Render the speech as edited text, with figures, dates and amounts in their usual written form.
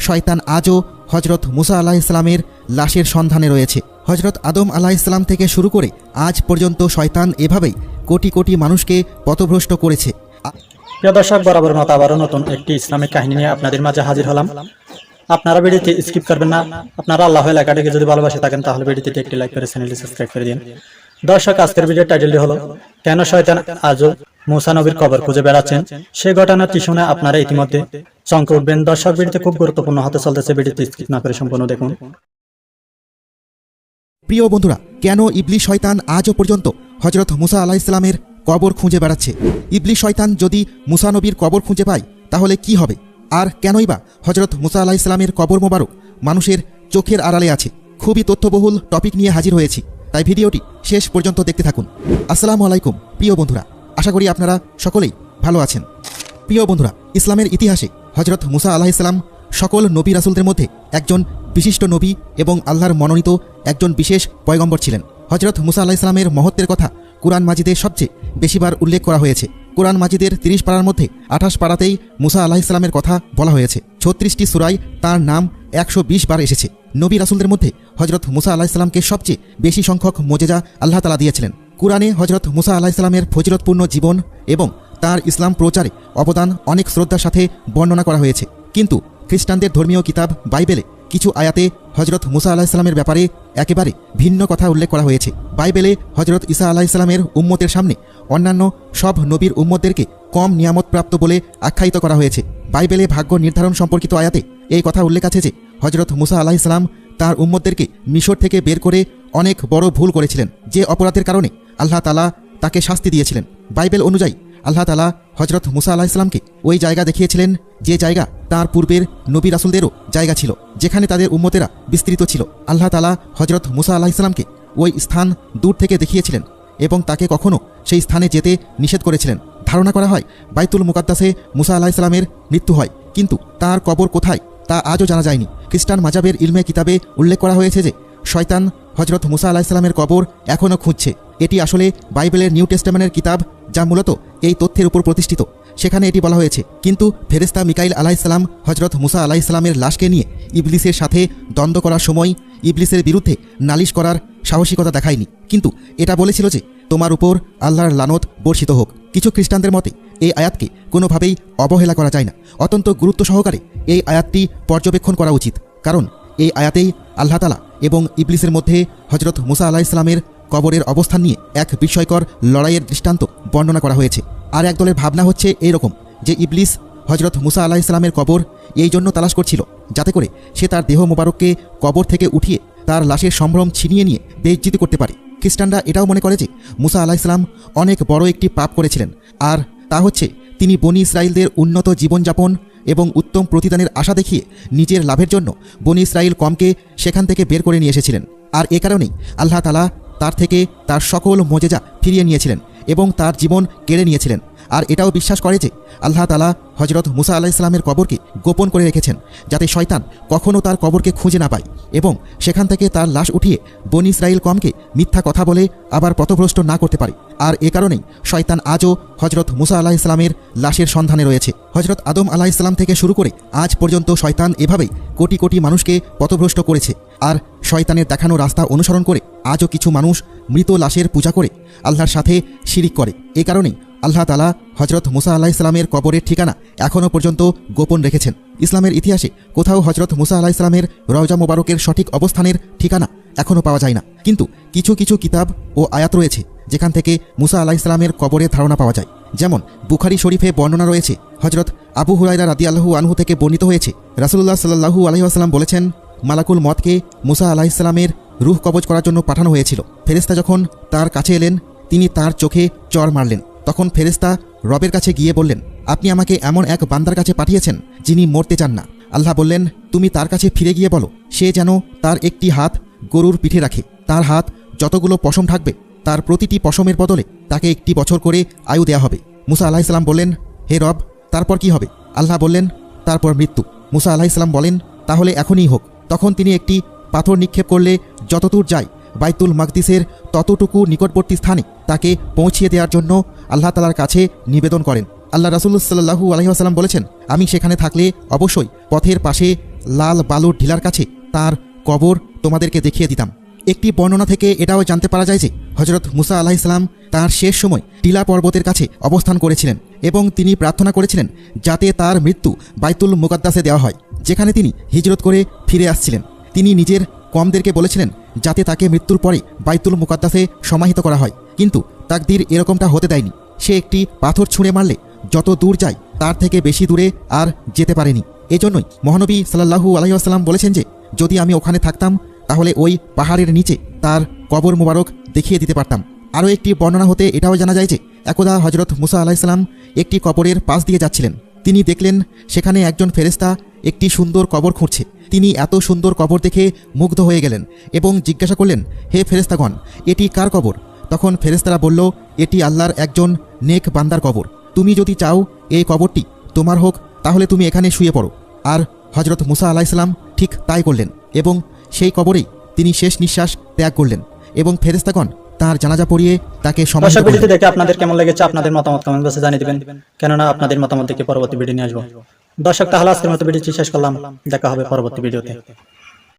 শয়তান আজও হজরত মুসা আলাইহিসসালামের লাশের সন্ধানে রয়েছে। হজরত আদম আলাইহিসসালাম থেকে শুরু করে আজ পর্যন্ত শয়তান এভাবেই কোটি কোটি মানুষকে পথভ্রষ্ট করেছে। প্রিয় দর্শক, বরাবর মতো আবারও নতুন একটি ইসলামিক কাহিনী নিয়ে আপনাদের মাঝে হাজির হলাম। আপনারা ভিডিওটি স্কিপ করবেন না। আপনারা আল্লাহ এলাকাটাকে যদি ভালোবাসে থাকেন তাহলে ভিডিওটিতে একটি লাইক করে চ্যানেলটি সাবস্ক্রাইব করে দিন। দর্শক, আজকের ভিডিওর টাইটেলটি হলো কেন শয়তান আজও মুসা নবীর কবর খুঁজে বেড়াচ্ছেন। সেই ঘটনাটি শুনে আপনারা ইতিমধ্যে চমকে উঠবেন। দর্শক, ভিডিওতে খুব গুরুত্বপূর্ণ হতে চলতেছে, ভিডিওটি স্কিপ না করে সম্পূর্ণ দেখুন। প্রিয় বন্ধুরা, কেন ইবলিস শয়তান আজও পর্যন্ত হজরত মুসা আলাইহিসসালামের কবর খুঁজে বেড়াচ্ছে? ইবলিস শয়তান যদি মুসা নবীর কবর খুঁজে পায় তাহলে কি হবে? আর কেনই বা হজরত মুসা আলাইহিসসালামের কবর মোবারক মানুষের চোখের আড়ালে আছে? খুবই তথ্যবহুল টপিক নিয়ে হাজির হয়েছি, তাই ভিডিওটি শেষ পর্যন্ত দেখতে থাকুন। আসসালামু আলাইকুম প্রিয় বন্ধুরা, আশা করি আপনারা সকলেই ভালো আছেন। প্রিয় বন্ধুরা, ইসলামের ইতিহাসে হজরত মুসা আলাইহিসসালাম সকল নবী রাসূলদের মধ্যে একজন বিশিষ্ট নবী এবং আল্লাহর মনোনীত একজন বিশেষ পয়গম্বর ছিলেন। হজরত মুসা আলাইহিসসালামের মহত্বের কথা কুরআন মাজিদে সবচেয়ে বেশিবার উল্লেখ করা হয়েছে। কুরআন মাজিদের 30 পারার মধ্যে 28 পারাতেই মুসা আলাইহিসসালামের কথা বলা হয়েছে। 36টি সূরায় তার নাম 120 বার এসেছে। নবী রাসূলদের মধ্যে হজরত মুসা আলাইহিসসালামকে সবচেয়ে বেশি সংখ্যক মোজেজা আল্লাহ তাআলা দিয়েছিলেন। কুরআনে হজরত মুসা আলাইহিসসালামের ফজিলতপূর্ণ জীবন এবং তার ইসলাম প্রচারে অবদান অনেক শ্রদ্ধার সাথে বর্ণনা করা হয়েছে। কিন্তু খ্রিস্টানদের ধর্মীয় কিতাব বাইবেলে কিছু আয়াতে হজরত মুসা আলাইহিসসালামের ব্যাপারে একেবারে ভিন্ন কথা উল্লেখ করা হয়েছে। বাইবেলে হজরত ঈসা আলাইহিসসালামের উম্মতের সামনে অন্যান্য সব নবীর উম্মতদেরকে কম নিয়ামতপ্রাপ্ত বলে আখ্যায়িত করা হয়েছে। বাইবেলে ভাগ্য নির্ধারণ সম্পর্কিত আয়াতে এই কথা উল্লেখ আছে যে হজরত মুসা আলাইহিসসালাম তার উম্মতদেরকে মিশর থেকে বের করে অনেক বড় ভুল করেছিলেন, যে অপরাধের কারণে আল্লাহ তাআলা তাকে শাস্তি দিয়েছিলেন। বাইবেল অনুযায়ী আল্লাহ তাআলা হজরত মুসা আলাইহিসসালামকে ওই জায়গা দেখিয়েছিলেন যে জায়গা তার পূর্বের নবী রাসূলদেরও জায়গা ছিল, যেখানে তাদের উম্মতেরা বিস্তৃত ছিল। আল্লাহ তাআলা হজরত মুসা আলাইহিসসালামকে ওই স্থান দূর থেকে দেখিয়েছিলেন এবং তাকে কখনো সেই স্থানে যেতে নিষেধ করেছিলেন। ধারণা করা হয় বাইতুল মুকাদ্দাসে মুসা আলাইহিসসালামের মৃত্যু হয়, কিন্তু তার কবর কোথায় তা আজও জানা যায়নি। খ্রিস্টান মাজাবের ইলমে কিতাবে উল্লেখ করা হয়েছে যে শয়তান হজরত মুসা আলাইহিসসালামের কবর এখনও খুঁজছে। এটি আসলে বাইবেলের নিউ টেস্টামেন্টের কিতাব, যা মূলত এই তথ্যের উপর প্রতিষ্ঠিত। সেখানে এটি বলা হয়েছে, কিন্তু ফেরেশতা মিকাইল আলাইহিসসালাম হজরত মুসা আলাইহিসসালামের লাশকে নিয়ে ইবলিসের সাথে দ্বন্দ্ব করার সময় ইবলিসের বিরুদ্ধে নালিশ করার সাহসিকতা দেখায়নি, কিন্তু এটা বলেছিল যে তোমার উপর আল্লাহর লানত বর্ষিত হোক। কিছু খ্রিস্টানদের মতে এই আয়াতকে কোনোভাবেই অবহেলা করা যায় না। অত্যন্ত গুরুত্ব সহকারে এই আয়াতটি পর্যবেক্ষণ করা উচিত, কারণ এই আয়াতেই আল্লাহ তাআলা এবং ইবলিসের মধ্যে হজরত মুসা আলাইহিসসালামের কবরের অবস্থান নিয়ে এক বিস্ময়কর লড়াইয়ের দৃষ্টান্ত বর্ণনা করা হয়েছে। আর একদলের ভাবনা হচ্ছে এইরকম যে ইবলিস হজরত মুসা আলাইহিসসালামের কবর এই জন্য তালাশ করছিল যাতে করে সে তার দেহ মোবারককে কবর থেকে উঠিয়ে তার লাশের সম্ভ্রম ছিনিয়ে নিয়ে বেইজ্জতি করতে পারে। খ্রিস্টানরা এটাও মনে করে যে মুসা আলাইহিসসালাম অনেক বড় একটি পাপ করেছিলেন, আর তা হচ্ছে তিনি বনি ইসরাইলদের উন্নত জীবনযাপন এবং উত্তম প্রতিদানের আশা দেখিয়ে নিজের লাভের জন্য বনি ইসরাইল কমকে সেখান থেকে বের করে নিয়ে এসেছিলেন। আর এ কারণেই আল্লাহ তাআলা তার থেকে তার সকল মোজেজা ফিরিয়ে নিয়েছিলেন এবং তার জীবন কেড়ে নিয়েছিলেন। আর এটাও বিশ্বাস করে যে আল্লাহ তাআলা হজরত মুসা আলাইহিসসালামের কবরকে গোপন করে রেখেছেন, যাতে শয়তান কখনও তার কবরকে খুঁজে না পায় এবং সেখান থেকে তার লাশ উঠিয়ে বনি ইসরাইল কমকে মিথ্যা কথা বলে আবার পথভ্রষ্ট না করতে পারে। আর এ কারণেই শয়তান আজও হজরত মুসা আলাইহিসসালামের লাশের সন্ধানে রয়েছে। হজরত আদম আলাইহিসসালাম থেকে শুরু করে আজ পর্যন্ত শয়তান এভাবেই কোটি কোটি মানুষকে পথভ্রষ্ট করেছে। আর শয়তানের দেখানো রাস্তা অনুসরণ করে আজও কিছু মানুষ মৃত লাশের পূজা করে আল্লাহর সাথে শিরিক করে। এ কারণেই আল্লাহ তাআলা হজরত মুসা আলাইহিসসালামের কবরের ঠিকানা এখনও পর্যন্ত গোপন রেখেছেন। ইসলামের ইতিহাসে কোথাও হজরত মুসা আলাইহিসসালামের রওজা মোবারকের সঠিক অবস্থানের ঠিকানা এখনও পাওয়া যায় না, কিন্তু কিছু কিছু কিতাব ও আয়াত রয়েছে যেখান থেকে মুসা আলাইহিসসালামের কবরের ধারণা পাওয়া যায়। যেমন বুখারী শরীফে বর্ণনা রয়েছে, হজরত আবু হুরায়রা রাদিয়াল্লাহু আনহু থেকে বর্ণিত হয়েছে, রাসূলুল্লাহ সাল্লাল্লাহু আলাইহি ওয়াসাল্লাম বলেছেন, মালাকুল মতকে মুসা আলাইহিসসালামের রূহ কবজ করার জন্য পাঠানো হয়েছিল। ফেরেশতা যখন তার কাছে এলেন তিনি তার চোখে চড় মারলেন। তখন ফেরেশতা রবের কাছে গিয়ে বললেন, আপনি আমাকে এমন এক বান্দার কাছে পাঠিয়েছেন যিনি মরতে চান না। আল্লাহ বললেন, তুমি তার কাছে ফিরে গিয়ে বলো সে যেন তার একটি হাত গরুর পিঠে রাখে। তার হাত যতগুলো পশম থাকবে তার প্রতিটি পশমের বদলে তাকে 1 বছর করে আয়ু দেয়া হবে। মুসা আলাইহিসসালাম বললেন, হে রব, তারপর কি হবে? আল্লাহ বললেন, তারপর মৃত্যু। মুসা আলাইহিসসালাম বলেন, তাহলে এখনই হোক। তখন তিনি একটি পাথর নিক্ষেপ করলে যতদূর যায় বাইতুল মাকদিসের ততটুকু নিকটবর্তী স্থানে তাকে পৌঁছিয়ে দেওয়ার জন্য আল্লাহ তাআলার কাছে নিবেদন করেন। আল্লাহ রাসূল সাল্লাল্লাহু আলাইহি ওয়াসাল্লাম বলেছেন, আমি সেখানে থাকলে অবশ্যই পথের পাশে লাল বালুর ঢিলার কাছে তার কবর তোমাদেরকে দেখিয়ে দিতাম। একটি বর্ণনা থেকে এটাও জানতে পারা যায় যে হজরত মুসা আলাইহিসসালাম তার শেষ সময় টিলা পর্বতের কাছে অবস্থান করেছিলেন এবং তিনি প্রার্থনা করেছিলেন যাতে তার মৃত্যু বাইতুল মুকাদ্দাসে দেওয়া হয়, যেখানে তিনি হিজরত করে ফিরে আসছিলেন। তিনি নিজের কমদেরকে বলেছিলেন যাতে তাকে মৃত্যুর পরে বাইতুল মুকাদ্দাসে সমাহিত করা হয়, কিন্তু তাকদীর এরকমটা হতে দেয়নি। সে একটি পাথর ছুঁড়ে মারলে যত দূর যায় তার থেকে বেশি দূরে আর যেতে পারেনি। এজন্যই মহানবী সাল্লাল্লাহু আলাইহি ওয়াসাল্লাম বলেছেন যে যদি আমি ওখানে থাকতাম তাহলে ওই পাহাড়ের নিচে তার কবর মোবারক দেখিয়ে দিতে পারতাম। আরও একটি বর্ণনা হতে এটাও জানা যায় যে একদা হজরত মুসা আলাইহিসসালাম একটি কবরের পাশ দিয়ে যাচ্ছিলেন। তিনি দেখলেন সেখানে একজন ফেরেশতা একটি সুন্দর কবর খুঁড়ছে। তিনি এত সুন্দর কবর দেখে মুগ্ধ হয়ে গেলেন এবং জিজ্ঞাসা করলেন, হে ফেরেশতাগণ, এটি কার কবর? তখন ফেরেশতারা বলল, এটি আল্লাহর একজন নেক বান্দার কবর। তুমি যদি চাও এই কবরটি তোমার হোক তাহলে তুমি এখানে শুয়ে পড়ো। আর হজরত মুসা আলাইহিসসালাম ঠিক তাই করলেন এবং সেই কবরেই তিনি শেষ নিঃশ্বাস ত্যাগ করলেন এবং ফেরেশতাগণ তার জানাজা পড়িয়ে তাকে সমাহিত দর্শক, করলেন। ভিডিওটি দেখে আপনাদের কেমন লেগেছে আপনাদের মতামত কমেন্ট বক্সে জানিয়ে দিবেন, কেননা আপনাদের মতামত দেখে পরবর্তী ভিডিও নিয়ে আসবো। দর্শক, তাহলে আজকের মতো ভিডিওটি শেষ করলাম। দেখা হবে পরবর্তী ভিডিওতে।